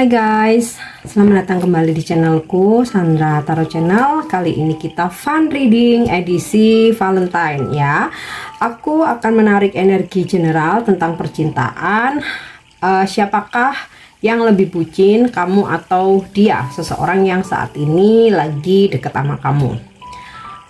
Hai guys, selamat datang kembali di channelku Sandra Tarot Channel. Kali ini kita fun reading edisi Valentine ya. Aku akan menarik energi general tentang percintaan. Siapakah yang lebih bucin, kamu atau dia? Seseorang yang saat ini lagi deket sama kamu.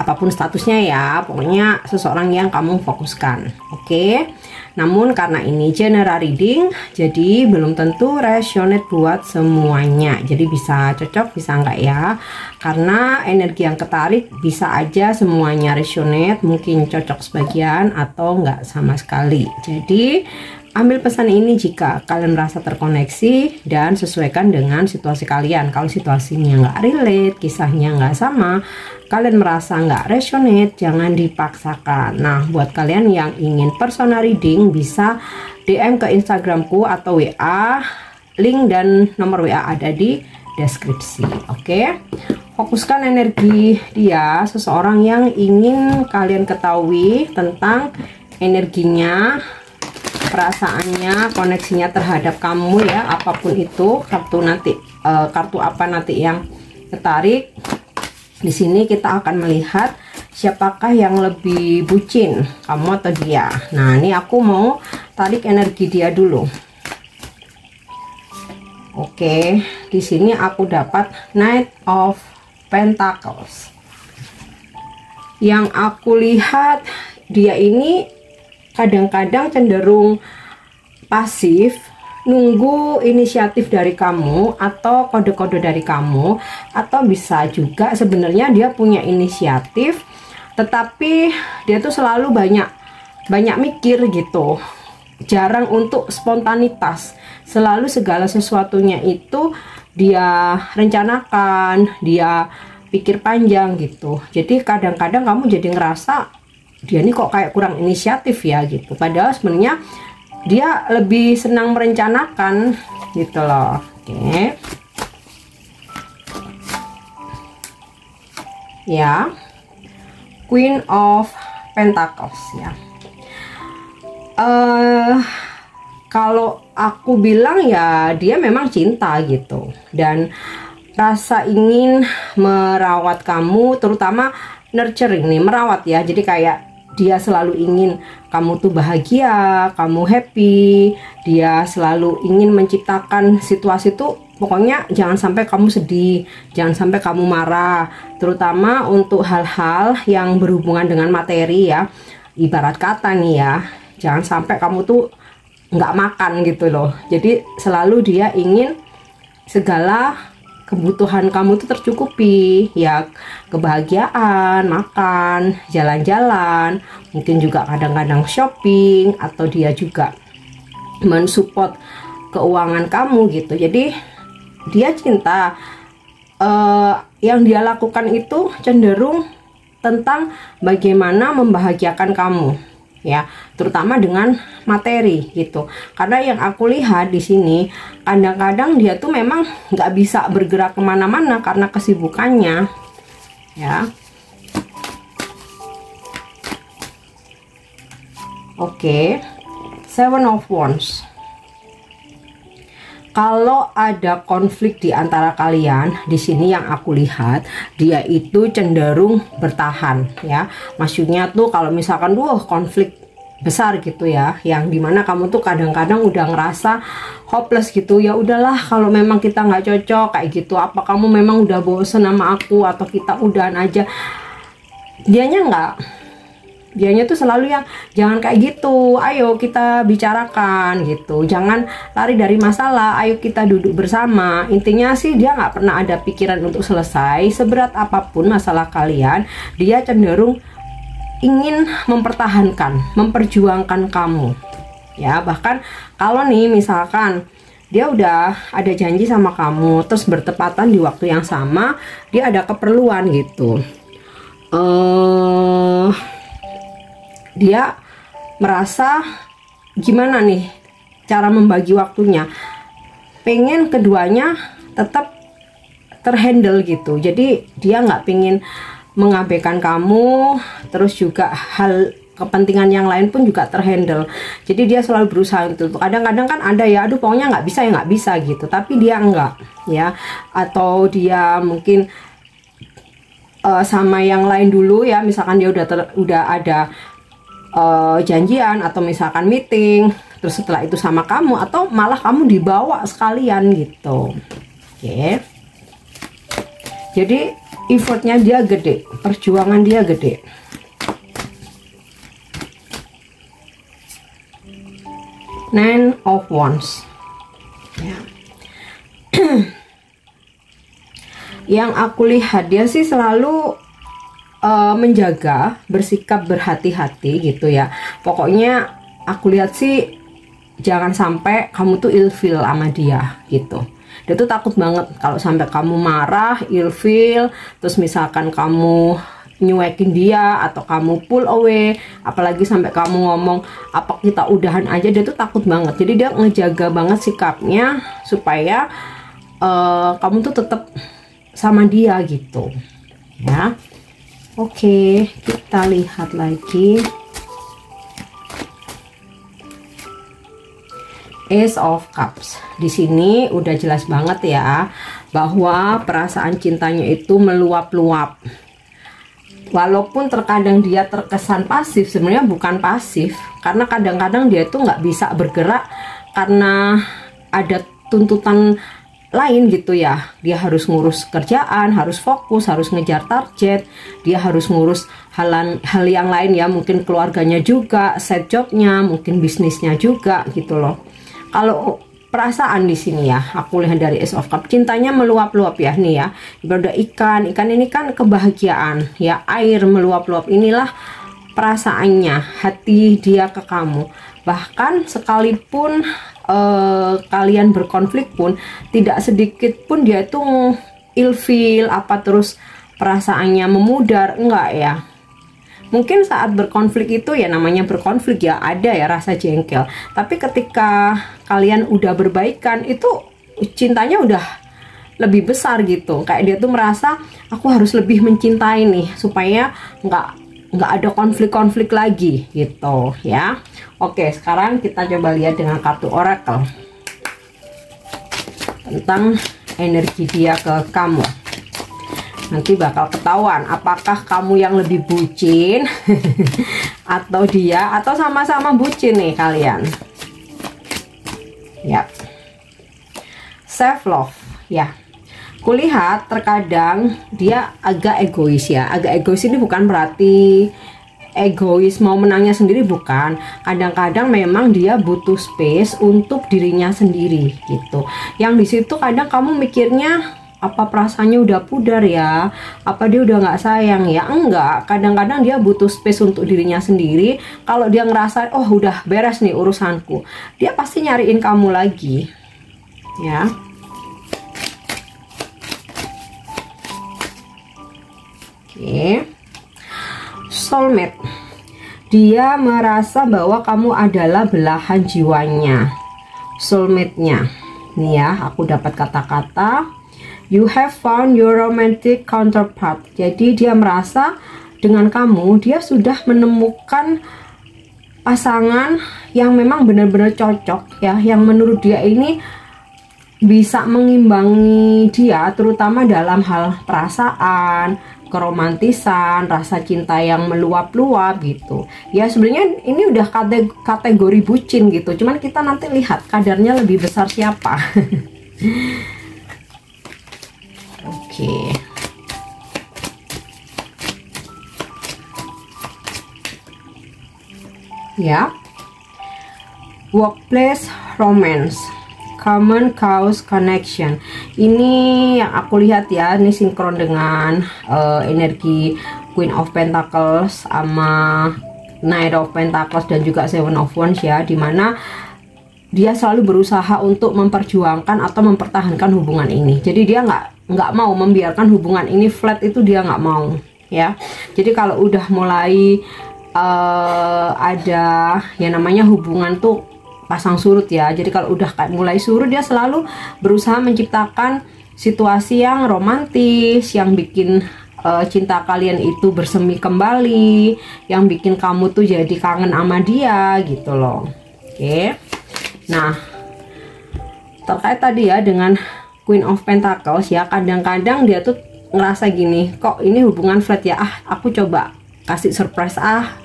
Apapun statusnya ya, pokoknya seseorang yang kamu fokuskan. Oke. Namun karena ini general reading, jadi belum tentu resonate buat semuanya. Jadi bisa cocok, bisa enggak ya. Karena energi yang ketarik bisa aja semuanya resonate, mungkin cocok sebagian atau enggak sama sekali. Jadi ambil pesan ini jika kalian merasa terkoneksi dan sesuaikan dengan situasi kalian. Kalau situasinya nggak relate, kisahnya nggak sama, kalian merasa nggak resonate, jangan dipaksakan. Nah, buat kalian yang ingin personal reading bisa DM ke Instagramku atau WA. Link dan nomor WA ada di deskripsi. Oke. Fokuskan energi dia, seseorang yang ingin kalian ketahui tentang energinya, perasaannya, koneksinya terhadap kamu ya, apapun itu. Kartu apa nanti yang ketarik. Di sini kita akan melihat siapakah yang lebih bucin, kamu atau dia. Nah, ini aku mau tarik energi dia dulu. Oke, di sini aku dapat Knight of Pentacles. Yang aku lihat dia ini kadang-kadang cenderung pasif, nunggu inisiatif dari kamu atau kode-kode dari kamu, atau bisa juga sebenarnya dia punya inisiatif tetapi dia tuh selalu banyak mikir gitu, jarang untuk spontanitas, selalu segala sesuatunya itu dia rencanakan, dia pikir panjang gitu. Jadi kadang-kadang kamu jadi ngerasa dia ini kok kayak kurang inisiatif ya gitu, padahal sebenarnya dia lebih senang merencanakan gitu loh. Oke. Ya. Queen of Pentacles ya. Kalau aku bilang ya dia memang cinta gitu, dan rasa ingin merawat kamu, terutama nurturing nih, merawat ya. Jadi kayak dia selalu ingin kamu tuh bahagia, kamu happy, dia selalu ingin menciptakan situasi tuh, pokoknya jangan sampai kamu sedih, jangan sampai kamu marah, terutama untuk hal-hal yang berhubungan dengan materi ya. Ibarat kata nih ya, jangan sampai kamu tuh nggak makan gitu loh. Jadi selalu dia ingin segala kebutuhan kamu tuh tercukupi ya, kebahagiaan, makan, jalan-jalan, mungkin juga kadang-kadang shopping, atau dia juga mensupport keuangan kamu gitu. Jadi dia cinta, yang dia lakukan itu cenderung tentang bagaimana membahagiakan kamu ya, terutama dengan materi gitu. Karena yang aku lihat di sini kadang-kadang dia tuh memang nggak bisa bergerak kemana-mana karena kesibukannya ya. Oke. Seven of Wands. Kalau ada konflik di antara kalian, di sini yang aku lihat dia itu cenderung bertahan ya. Maksudnya tuh kalau misalkan konflik besar gitu ya, yang dimana kamu tuh kadang-kadang udah ngerasa hopeless gitu, ya udahlah kalau memang kita nggak cocok kayak gitu, apa kamu memang udah bosen sama aku, atau kita udahan aja. Dianya tuh selalu yang jangan kayak gitu, ayo kita bicarakan gitu, jangan lari dari masalah, ayo kita duduk bersama. Intinya sih dia nggak pernah ada pikiran untuk selesai. Seberat apapun masalah kalian, dia cenderung ingin mempertahankan, memperjuangkan kamu ya. Bahkan kalau nih misalkan dia udah ada janji sama kamu, terus bertepatan di waktu yang sama dia ada keperluan gitu, dia merasa gimana nih cara membagi waktunya, pengen keduanya tetap terhandle gitu. Jadi dia nggak pengen mengabaikan kamu, terus juga hal kepentingan yang lain pun juga terhandle. Jadi dia selalu berusaha itu. Kadang-kadang kan ada ya, aduh pokoknya nggak bisa ya nggak bisa gitu, tapi dia enggak ya, atau dia mungkin sama yang lain dulu ya, misalkan dia udah ada janjian atau misalkan meeting, terus setelah itu sama kamu, atau malah kamu dibawa sekalian gitu. Oke. Jadi effortnya dia gede, perjuangan dia gede. Nine of Wands ya. Yang aku lihat dia sih selalu menjaga, bersikap berhati-hati gitu ya. Pokoknya aku lihat sih jangan sampai kamu tuh ilfeel sama dia gitu. Dia tuh takut banget kalau sampai kamu marah, ilfeel, terus misalkan kamu nyuekin dia atau kamu pull away, apalagi sampai kamu ngomong apa kita udahan aja, dia tuh takut banget. Jadi dia ngejaga banget sikapnya supaya kamu tuh tetap sama dia gitu ya. Oke, kita lihat lagi Ace of Cups. Di sini udah jelas banget ya bahwa perasaan cintanya itu meluap-luap. Walaupun terkadang dia terkesan pasif, sebenarnya bukan pasif, karena kadang-kadang dia tuh nggak bisa bergerak karena ada tuntutan lain gitu ya. Dia harus ngurus kerjaan, harus fokus, harus ngejar target, dia harus ngurus hal yang lain ya, mungkin keluarganya juga, side jobnya, mungkin bisnisnya juga gitu loh. Kalau perasaan di sini ya, aku lihat dari Ace of Cups, cintanya meluap-luap ya nih ya. Ibarat ikan ini kan kebahagiaan ya, air meluap-luap, inilah perasaannya, hati dia ke kamu. Bahkan sekalipun kalian berkonflik pun tidak sedikit pun dia itu ilfeel apa terus perasaannya memudar, enggak ya. Mungkin saat berkonflik itu ya, namanya berkonflik ya, ada ya rasa jengkel. Tapi ketika kalian udah berbaikan, itu cintanya udah lebih besar gitu. Kayak dia tuh merasa aku harus lebih mencintai nih supaya nggak ada konflik-konflik lagi gitu ya. Oke, sekarang kita coba lihat dengan kartu oracle tentang energi dia ke kamu. Nanti bakal ketahuan apakah kamu yang lebih bucin atau dia, atau sama-sama bucin nih kalian. Ya. Self love ya. Kulihat terkadang dia agak egois ya. Agak egois ini bukan berarti egois mau menangnya sendiri, bukan. Kadang-kadang memang dia butuh space untuk dirinya sendiri gitu. Yang di situ kadang kamu mikirnya apa perasaannya udah pudar ya, apa dia udah nggak sayang ya. Enggak, kadang-kadang dia butuh space untuk dirinya sendiri. Kalau dia ngerasa oh udah beres nih urusanku, dia pasti nyariin kamu lagi ya. Oke. Soulmate, dia merasa bahwa kamu adalah belahan jiwanya, soulmate-nya nih ya. Aku dapat kata-kata you have found your romantic counterpart. Jadi dia merasa dengan kamu dia sudah menemukan pasangan yang memang benar-benar cocok ya, yang menurut dia ini bisa mengimbangi dia, terutama dalam hal perasaan, keromantisan, rasa cinta yang meluap-luap gitu ya. Sebenarnya ini udah kategori bucin gitu, cuman kita nanti lihat kadarnya lebih besar siapa. Oke. Ya. Workplace romance, common cause connection. Ini yang aku lihat ya, ini sinkron dengan energi Queen of Pentacles sama Knight of Pentacles dan juga Seven of Wands ya, dimana dia selalu berusaha untuk memperjuangkan atau mempertahankan hubungan ini. Jadi dia nggak mau membiarkan hubungan ini flat, itu dia nggak mau ya. Jadi kalau udah mulai ada yang namanya hubungan tuh pasang surut ya. Jadi kalau udah kayak mulai surut, dia selalu berusaha menciptakan situasi yang romantis, yang bikin cinta kalian itu bersemi kembali, yang bikin kamu tuh jadi kangen sama dia gitu loh. Oke. Nah, terkait tadi ya dengan Queen of Pentacles ya, kadang-kadang dia tuh ngerasa gini, kok ini hubungan flat ya, aku coba kasih surprise,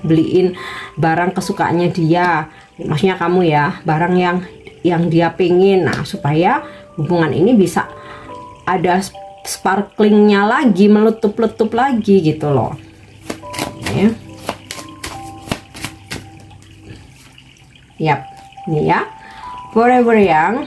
beliin barang kesukaannya dia, maksudnya kamu ya, barang yang dia pengen. Nah, supaya hubungan ini bisa ada sparklingnya lagi, meletup-letup lagi gitu loh. Oke. Yap, ini ya, forever yang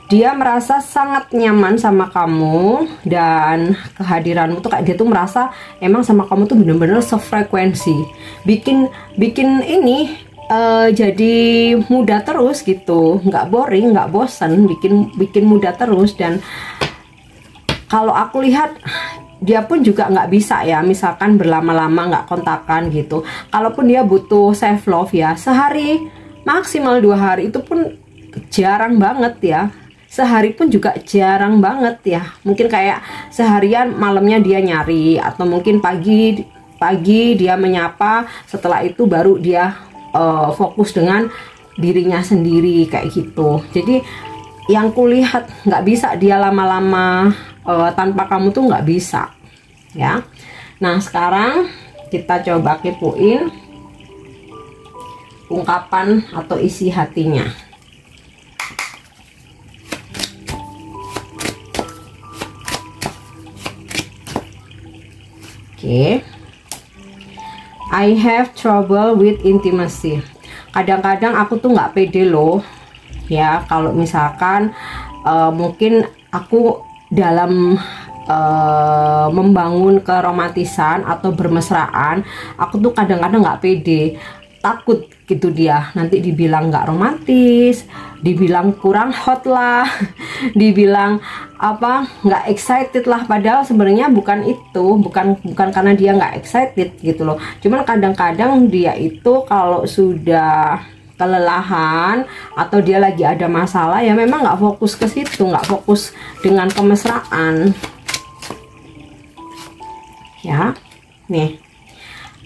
dia merasa sangat nyaman sama kamu, dan kehadiranmu tuh kayak dia tuh merasa emang sama kamu tuh bener-bener sefrekuensi, bikin ini jadi muda terus gitu, nggak boring, nggak bosan, bikin muda terus. Dan kalau aku lihat dia pun juga nggak bisa ya, misalkan berlama-lama nggak kontakan gitu. Kalaupun dia butuh self love ya, sehari maksimal 2 hari itu pun jarang banget ya. Sehari pun juga jarang banget ya. Mungkin kayak seharian, malamnya dia nyari, atau mungkin pagi dia menyapa, setelah itu baru dia fokus dengan dirinya sendiri kayak gitu. Jadi yang kulihat nggak bisa dia lama-lama tanpa kamu tuh nggak bisa ya. Nah, sekarang kita coba kepoin ungkapan atau isi hatinya. Oke. I have trouble with intimacy. Kadang-kadang aku tuh nggak pede loh ya, kalau misalkan mungkin aku dalam membangun keromantisan atau bermesraan, aku tuh kadang-kadang nggak pede, takut gitu dia nanti dibilang nggak romantis, dibilang kurang hot lah, dibilang apa, nggak excited lah, padahal sebenarnya bukan itu, bukan karena dia nggak excited gitu loh. Cuman kadang-kadang dia itu kalau sudah kelelahan atau dia lagi ada masalah ya, memang nggak fokus ke situ, nggak fokus dengan kemesraan ya. Nih,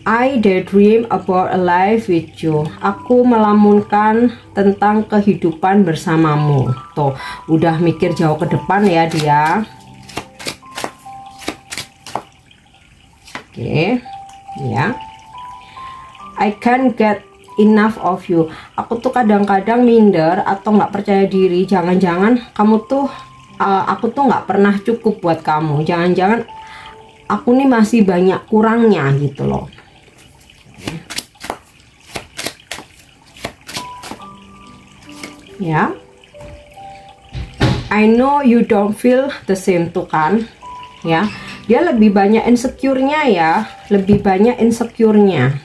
I daydream about a life with you. Aku melamunkan tentang kehidupan bersamamu. Tuh, udah mikir jauh ke depan ya dia. Oke, ya. I can't get enough of you. Aku tuh kadang-kadang minder atau nggak percaya diri. Jangan-jangan kamu tuh, aku tuh nggak pernah cukup buat kamu. Jangan-jangan aku nih masih banyak kurangnya gitu loh. Ya, I know you don't feel the same tuh kan ya. Dia lebih banyak insecure-nya ya, lebih banyak insecure-nya,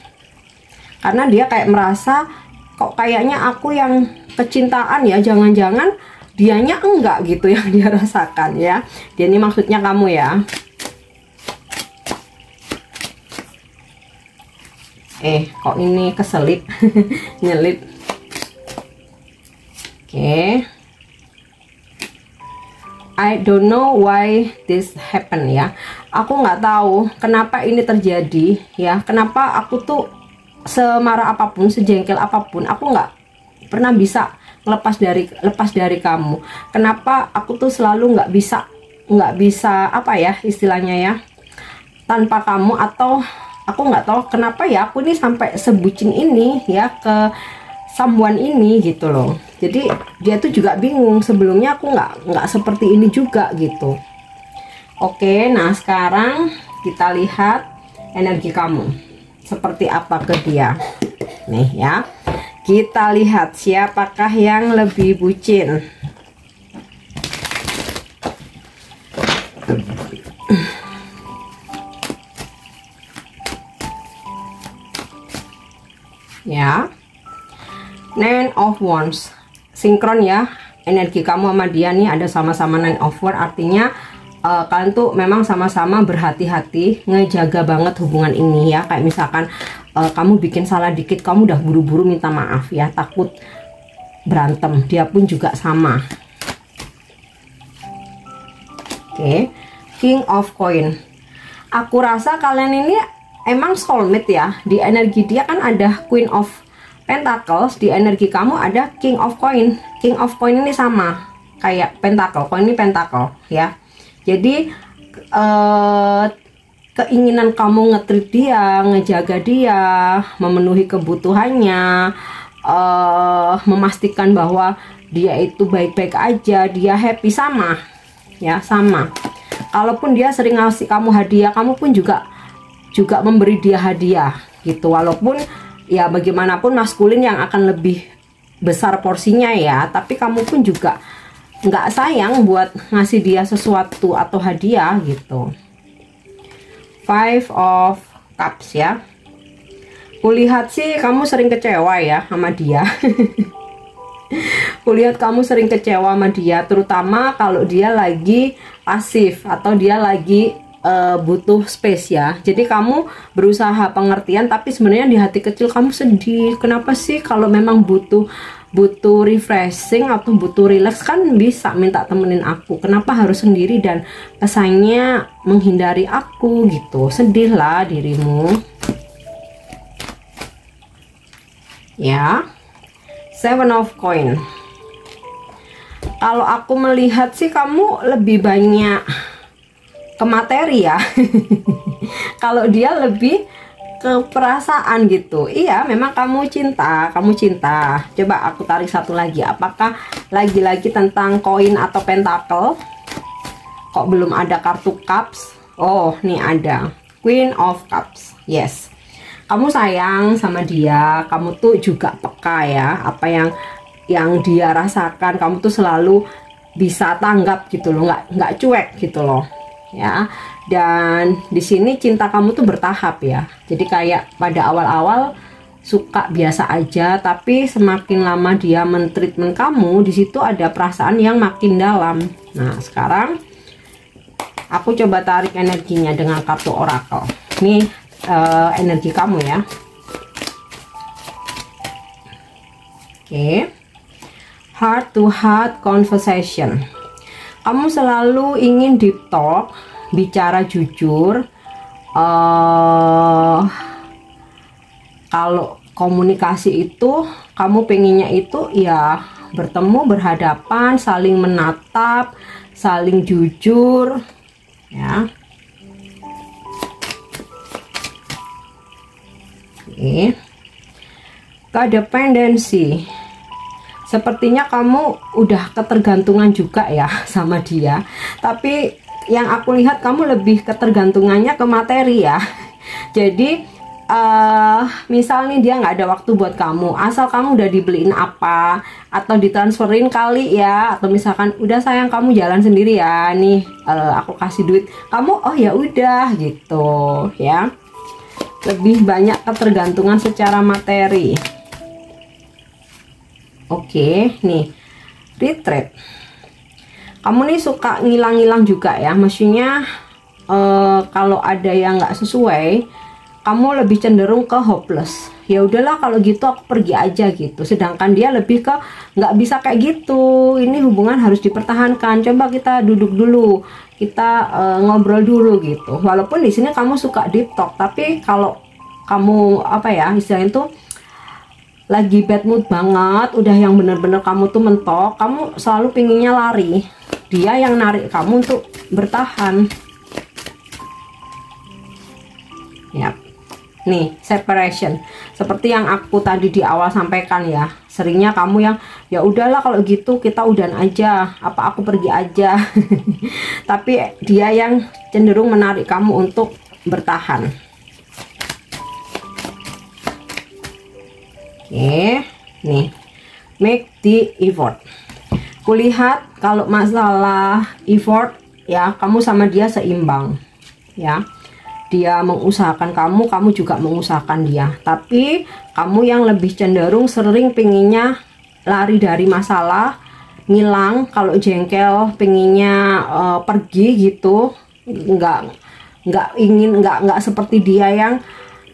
karena dia kayak merasa kok kayaknya aku yang kecintaan ya, jangan-jangan dianya enggak gitu yang dia rasakan ya. Dia ini maksudnya kamu ya. Kok ini keselip nyelip. Oke. I don't know why this happen ya. Aku nggak tahu kenapa ini terjadi ya. Kenapa aku tuh semarah apapun, sejengkel apapun, aku nggak pernah bisa lepas dari kamu. Kenapa aku tuh selalu nggak bisa apa ya istilahnya ya, tanpa kamu. Atau aku nggak tahu kenapa ya aku ini sampai sebucin ini ya ke someone ini gitu loh. Jadi dia tuh juga bingung, sebelumnya aku nggak seperti ini juga gitu. Oke, nah sekarang kita lihat energi kamu seperti apa ke dia nih ya. Kita lihat siapakah yang lebih bucin. Ya, Nine of Wands sinkron ya, energi kamu sama dia nih ada sama-sama Nine of Wands, artinya kalian tuh memang sama-sama berhati-hati ngejaga banget hubungan ini ya. Kayak misalkan kamu bikin salah dikit, kamu udah buru-buru minta maaf ya, takut berantem. Dia pun juga sama. Oke, King of Coin. aku rasa kalian ini emang soulmate ya. Di energi dia kan ada Queen of Pentacles, di energi kamu ada King of Coin. King of Coin ini sama kayak Pentacle, coin ini Pentacle ya. Jadi keinginan kamu nge-treat dia, ngejaga dia, memenuhi kebutuhannya, memastikan bahwa dia itu baik-baik aja, dia happy, sama ya, sama. Kalaupun dia sering ngasih kamu hadiah, kamu pun juga memberi dia hadiah gitu. Walaupun ya bagaimanapun maskulin yang akan lebih besar porsinya ya, tapi kamu pun juga nggak sayang buat ngasih dia sesuatu atau hadiah gitu. Five of Cups ya. Kulihat sih kamu sering kecewa ya sama dia. Kulihat kamu sering kecewa sama dia, terutama kalau dia lagi pasif atau dia lagi butuh space ya. Jadi kamu berusaha pengertian, tapi sebenarnya di hati kecil kamu sedih. Kenapa sih kalau memang butuh refreshing atau butuh relax kan bisa minta temenin aku, kenapa harus sendiri dan kesannya menghindari aku gitu. Sedih lah dirimu ya. Seven of Coin. Kalau aku melihat sih kamu lebih banyak ke materi ya. Kalau dia lebih ke perasaan gitu. Iya, memang kamu cinta. Coba aku tarik satu lagi. Apakah lagi-lagi tentang koin atau pentacle? Kok belum ada kartu cups? Oh, nih ada Queen of Cups. Yes, kamu sayang sama dia. Kamu tuh juga peka ya, apa yang dia rasakan. Kamu tuh selalu bisa tanggap gitu loh, nggak cuek gitu loh ya. Dan di sini cinta kamu tuh bertahap ya. Jadi kayak pada awal-awal suka biasa aja, tapi semakin lama dia mentreatment kamu, di situ ada perasaan yang makin dalam. Nah, sekarang aku coba tarik energinya dengan kartu oracle. Nih energi kamu ya. Oke. Heart to heart conversation. Kamu selalu ingin deep talk, bicara jujur. Kalau komunikasi itu kamu pengennya itu ya bertemu, berhadapan, saling menatap, saling jujur ya. Oke. Codependency. Sepertinya kamu udah ketergantungan juga ya sama dia. Tapi yang aku lihat kamu lebih ketergantungannya ke materi ya. Jadi misal nih dia nggak ada waktu buat kamu, asal kamu udah dibeliin apa atau ditransferin kali ya, atau misalkan udah sayang kamu jalan sendiri ya, nih aku kasih duit, kamu oh ya udah gitu ya. Lebih banyak ketergantungan secara materi. Oke, nih retreat. Kamu nih suka ngilang-ngilang juga ya, maksudnya kalau ada yang nggak sesuai, kamu lebih cenderung ke hopeless. Ya udahlah kalau gitu aku pergi aja gitu. Sedangkan dia lebih ke nggak bisa kayak gitu. Ini hubungan harus dipertahankan. Coba kita duduk dulu, kita ngobrol dulu gitu. Walaupun di sini kamu suka deep talk, tapi kalau kamu apa ya istilahnya itu lagi bad mood banget, udah yang bener-bener kamu tuh mentok, kamu selalu pinginnya lari. Dia yang narik kamu untuk bertahan. Yap. Nih, separation. Seperti yang aku tadi di awal sampaikan ya. Seringnya kamu yang ya udahlah kalau gitu kita udahan aja, apa aku pergi aja. Tapi dia yang cenderung menarik kamu untuk bertahan. Oke, nih make the effort. Kulihat kalau masalah effort ya, kamu sama dia seimbang ya. Dia mengusahakan kamu, kamu juga mengusahakan dia. Tapi kamu yang lebih cenderung sering pengennya lari dari masalah, ngilang. Kalau jengkel pengennya pergi gitu, nggak seperti dia yang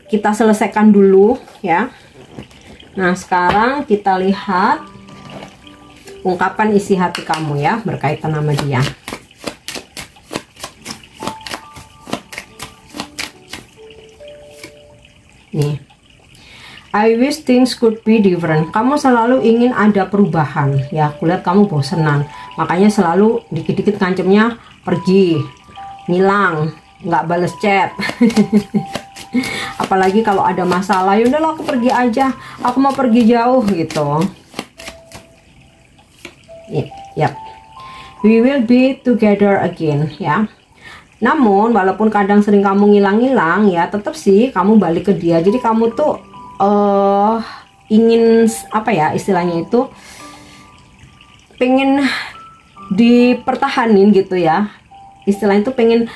kita selesaikan dulu ya. Nah, sekarang kita lihat ungkapan isi hati kamu ya berkaitan sama dia. Nih, I wish things could be different. Kamu selalu ingin ada perubahan ya. Aku lihat kamu bosenan, makanya selalu dikit-dikit ngancemnya pergi, ngilang, nggak bales chat. Apalagi kalau ada masalah, yaudahlah aku pergi aja, aku mau pergi jauh gitu. Yap, we will be together again ya. Namun walaupun kadang sering kamu ngilang-ngilang ya, tetap sih kamu balik ke dia. Jadi kamu tuh ingin apa ya istilahnya itu, pengen dipertahanin gitu ya. Istilahnya itu pengen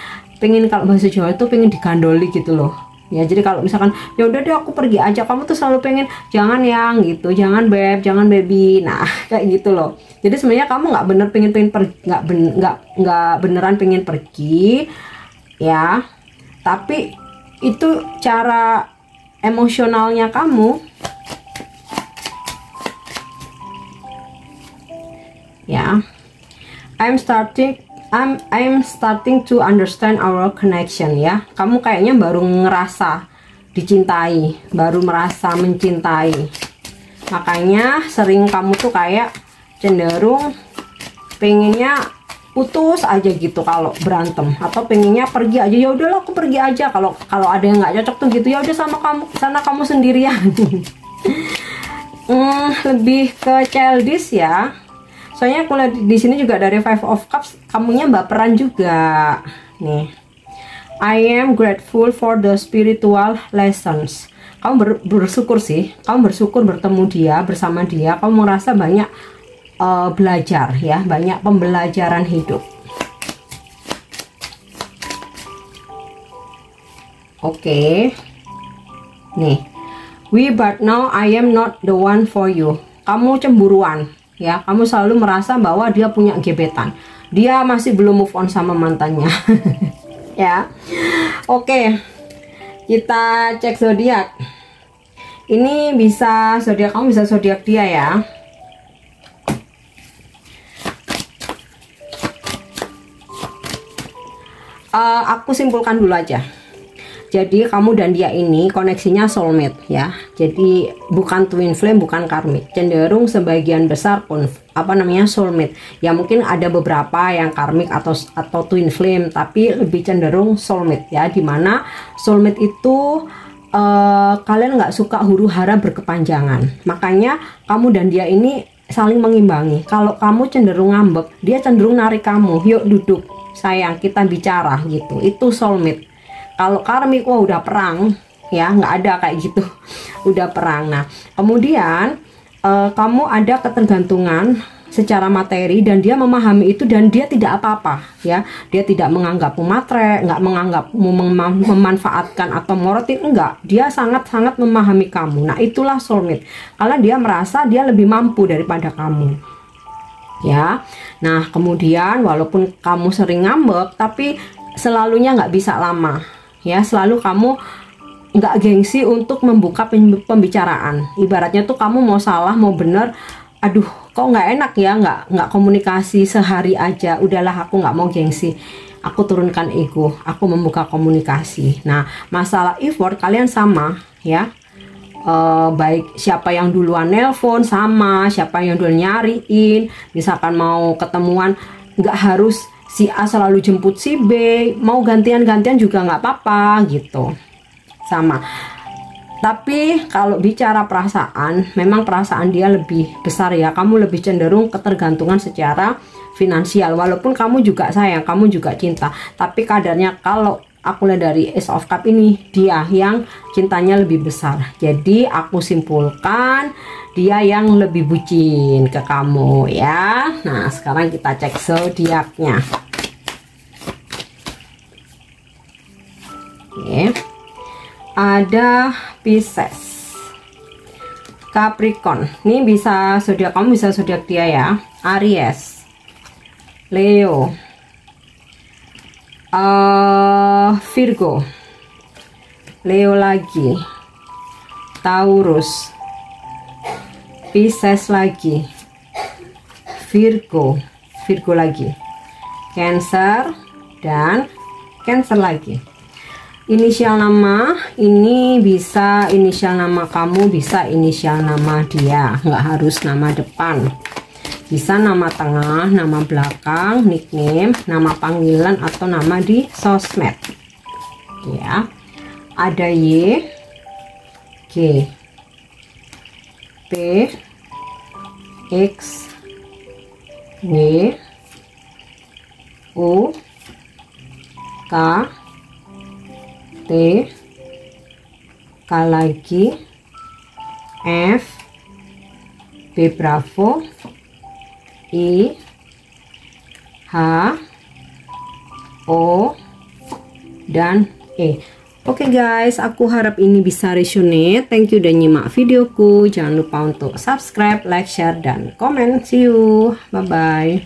kalau bahasa Jawa itu pengen digandoli gitu loh. Ya, jadi kalau misalkan ya udah deh aku pergi aja, kamu tuh selalu pengen jangan yang gitu, jangan beb, jangan baby. Nah, kayak gitu loh. Jadi sebenarnya kamu nggak bener pengen pergi, nggak beneran pengen pergi ya. Tapi itu cara emosionalnya kamu ya. I'm starting to understand our connection ya. Kamu kayaknya baru ngerasa dicintai, baru merasa mencintai. Makanya sering kamu tuh kayak cenderung pengennya putus aja gitu kalau berantem, atau pengennya pergi aja. Ya udahlah aku pergi aja. Kalau ada yang nggak cocok tuh gitu, ya udah sama kamu sana, kamu sendirian. Lebih ke childish ya. Soalnya aku lihat di sini juga dari Five of Cups, kamunya baperan juga. Nih, I am grateful for the spiritual lessons. Kamu bersyukur sih, kamu bersyukur bertemu dia, bersama dia. Kamu merasa banyak belajar ya, banyak pembelajaran hidup. Oke. Nih, but now I am not the one for you. Kamu cemburuan ya, kamu selalu merasa bahwa dia punya gebetan, dia masih belum move on sama mantannya. Ya, oke, kita cek zodiak. Ini bisa zodiak kamu, bisa zodiak dia ya. Aku simpulkan dulu aja. Jadi kamu dan dia ini koneksinya soulmate ya. Jadi bukan twin flame, bukan karmik. Cenderung sebagian besar soulmate. Ya mungkin ada beberapa yang karmik atau twin flame, tapi lebih cenderung soulmate ya. Dimana soulmate itu kalian nggak suka huru hara berkepanjangan. Makanya kamu dan dia ini saling mengimbangi. Kalau kamu cenderung ngambek, dia cenderung narik kamu. Yuk duduk, sayang, kita bicara gitu. Itu soulmate. Kalau karmik, wah udah perang ya, nggak ada kayak gitu, udah perang. Nah kemudian kamu ada ketergantungan secara materi dan dia memahami itu, dan dia tidak apa-apa ya. Dia tidak menganggapmu matre, nggak menganggapmu memanfaatkan atau morotin, enggak. Dia sangat-sangat memahami kamu. Nah itulah soulmate, karena dia merasa dia lebih mampu daripada kamu ya. Nah kemudian walaupun kamu sering ngambek, tapi selalunya nggak bisa lama ya. Selalu kamu nggak gengsi untuk membuka pembicaraan. Ibaratnya tuh kamu mau salah mau bener, aduh kok nggak enak ya, nggak komunikasi sehari aja, udahlah aku nggak mau gengsi, aku turunkan ego, aku membuka komunikasi. Nah masalah effort kalian sama ya. Baik siapa yang duluan nelpon sama, siapa yang duluan nyariin. Misalkan mau ketemuan, nggak harus si A selalu jemput si B, mau gantian-gantian juga nggak apa-apa gitu, sama. Tapi kalau bicara perasaan, memang perasaan dia lebih besar ya. Kamu lebih cenderung ketergantungan secara finansial. Walaupun kamu juga sayang, kamu juga cinta, tapi kadarnya kalau aku lihat dari Ace of Cup ini, dia yang cintanya lebih besar. Jadi aku simpulkan dia yang lebih bucin ke kamu ya. Nah sekarang kita cek zodiaknya. Oke, ada Pisces, Capricorn. Ini bisa zodiak kamu, bisa zodiak dia ya. Aries, Leo, Virgo, Leo lagi, Taurus, Pisces lagi, Virgo lagi, Cancer, dan Cancer lagi. Inisial nama ini bisa inisial nama kamu, bisa inisial nama dia, nggak harus nama depan. Bisa nama tengah, nama belakang, nickname, nama panggilan atau nama di sosmed. Ya. Ada Y, G, P, X, W, O, K, T, K lagi, F, B Bravo, I, H, O, dan E. Oke guys, aku harap ini bisa resonate. Thank you udah nyimak videoku. Jangan lupa untuk subscribe, like, share, dan komen. See you. Bye-bye.